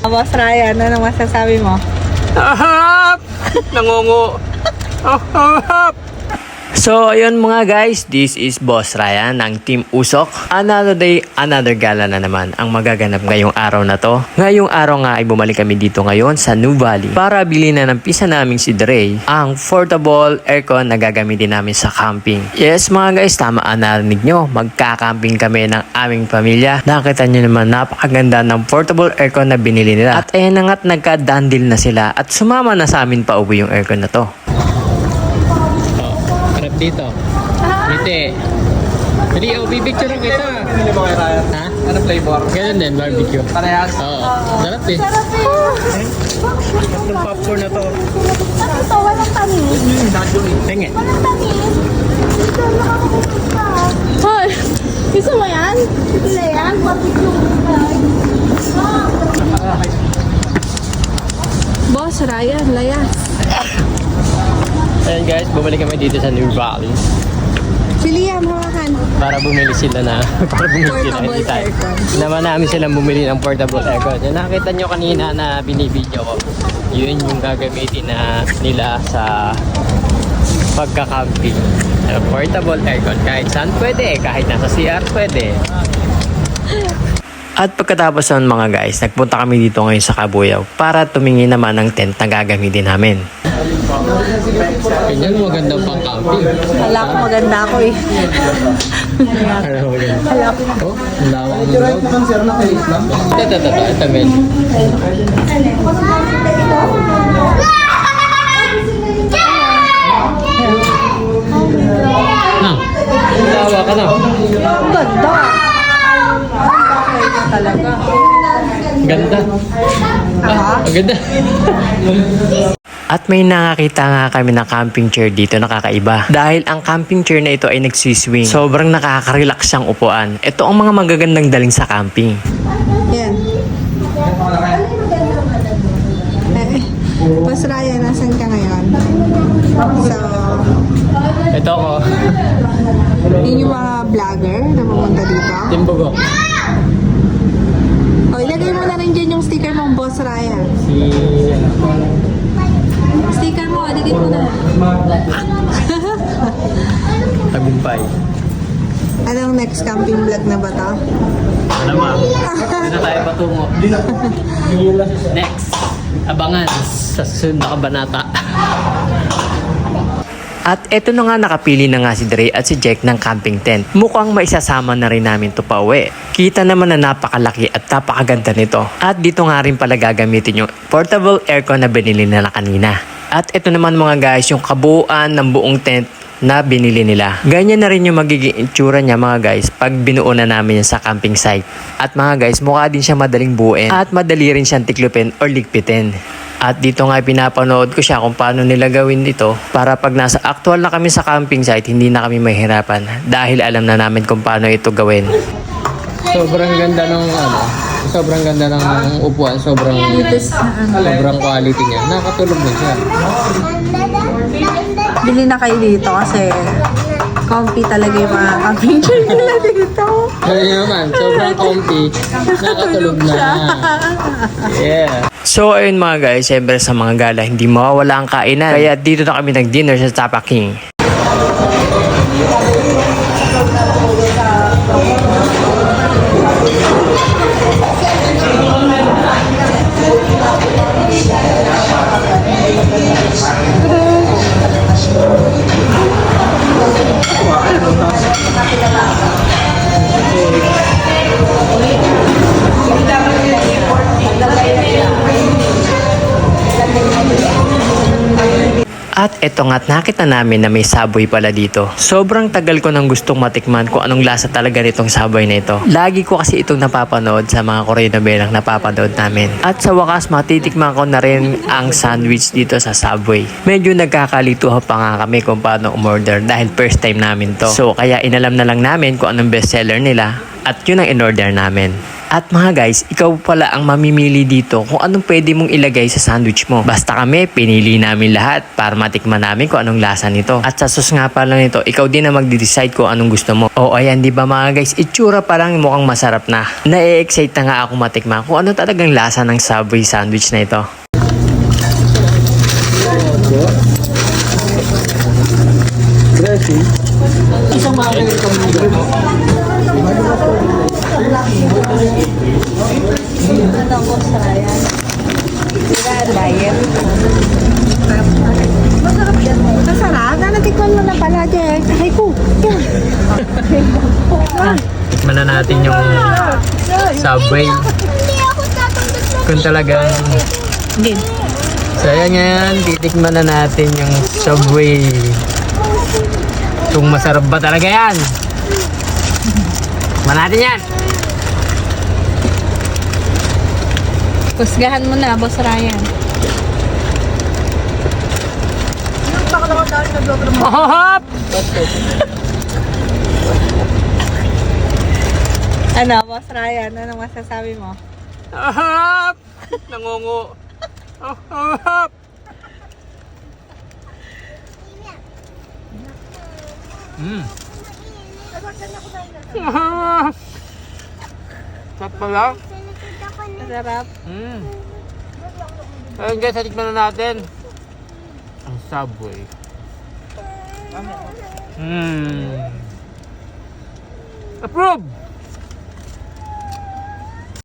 Boss Ryan, ano masasabi mo? Ahap! Nangungu. Ahap! So, ayun mga guys, this is Boss Ryan ng Team Usok. Another day, another gala na naman ang magaganap ngayong araw na to. Ngayong araw nga ay bumalik kami dito ngayon sa New Valley para bilhin na ng pisa namin si Dre ang portable aircon na gagamitin namin sa camping. Yes mga guys, tama ang narinig nyo. Magkakamping kami ng aming pamilya. Nakita nyo naman napakaganda ng portable aircon na binili nila. At ayan na nga't nagka-dandil na sila at sumama na sa amin pa uwi yung aircon na to. Dito. Dito. Dali, bibicture kita. Pinili mo kay Ryan? Ha? Ano flavor? Ganun din, barbecue. Parehas? Oo. Sarap eh. Sarap eh. Itong popcorn na to. Sarap to, walang tamis. Tingin. Walang tamis. Ito, nakakabuti ka. Hoy, gusto mo yan? Ito yan, barbecue. Boss Ryan, layas. Ayan guys, bumalik kami dito sa New Valley Si Liam, hawakan. para bumili sila hindi tayo. Naman namin silang bumili ng portable aircon. Yung nakita nyo kanina na binibideo ko, yun yung gagamitin na nila sa pagka-camping. Portable aircon. Kahit saan pwede, kahit nasa CR pwede. At pagkatapos ng mga guys, nagpunta kami dito ngayon sa Kabuyaw para tumingin naman ng tent na gagamitin namin. Ganyan mo, magandang pang-camping. Hala ko maganda ako eh. Hala ko. Oh, ang lawak ng loob. Sir, naka-ace lang? Ito, men. Tawa ka na. Ang ganda. Ang talaga. Ganda. Ang ganda. At may nakakita nga kami ng camping chair dito na kakaiba. Dahil ang camping chair na ito ay nagsiswing. Sobrang nakaka-relax siyang upuan. Ito ang mga magagandang daling sa camping. Yan. Boss Ryan, nasan ka ngayon? So, Ito ko. yun yung mga vlogger na pumunta dito. Timbugo. O, ilagay mo na rin dyan yung sticker mong Boss Ryan. Si... Sticker mo, aligid mo na. Tagumpay. Anong next camping vlog na ba to? Ano ma? Hindi na tayo patungo. Next. Abangan sa susunod na kabanata. At eto na nga, nakapili na nga si Dre at si Jack ng camping tent. Mukhang maisasama na rin namin to pa uwi. Kita naman na napakalaki at napakaganda nito. At dito nga rin pala gagamitin yung portable aircon na binili nila kanina. At eto naman mga guys, yung kabuuan ng buong tent na binili nila. Ganyan na rin yung magiging itsura niya mga guys pag binuo na namin yan sa camping site. At mga guys, mukha din siya madaling buuin at madali rin siyang tiklupin or ligpitin. At dito nga pinapanood ko siya kung paano nila gawin dito para pag nasa actual na kami sa camping site, hindi na kami mahirapan dahil alam na namin kung paano ito gawin. Sobrang ganda ng sobrang ganda ng upuan, sobrang quality niya. Nakatulog na siya. Bili na kayo dito kasi comfy talaga yung mga camping chair nila dito. Kaya naman, sobrang comfy. Nakatulog na. Yeah. So ayun mga guys, siyempre sa mga gala, hindi mawawala ang kainan. Kaya dito na kami nag-dinner sa Tapa King. At eto nga't nakita namin na may Subway pala dito. Sobrang tagal ko nang gustong matikman kung anong lasa talaga nitong Subway na ito. Lagi ko kasi itong napapanood sa mga Korean novelang napapanood namin. At sa wakas matitikman ko na rin ang sandwich dito sa Subway. Medyo nagkakalituhan pa nga kami kung paano umorder dahil first time namin to. So kaya inalam na lang namin kung anong bestseller nila At yun ang in-order namin. At mga guys, ikaw pala ang mamimili dito kung anong pwede mong ilagay sa sandwich mo. Basta kami, pinili namin lahat para matikman namin kung anong lasa nito. At sa sauce nga pala nito, ikaw din na magde-decide kung anong gusto mo. O ayan, di ba mga guys, itsura pa lang mukhang masarap na. Na-excite na nga ako matikman kung ano talagang lasa ng Subway sandwich na ito. Isang bagay ito Ano ko sa yan? Sira, diet. Masarap yan. Masarap? Natikman mo na pala, Jack. Ay ko. Tikman na natin yung Subway. Hindi ako tatanggap na. Kung talagang... Hindi. So ayan yan, titikman na natin yung Subway. Kung masarap ba talaga yan? Tikman natin yan! Kusgahan mo na, Boss Ryan. Hop! Ano, Boss Ryan? Ano masasabi mo? Hop! Nangungu. Hop! Sarap pala. Masarap. Ayun guys, tikman na natin ang Subway. Approve!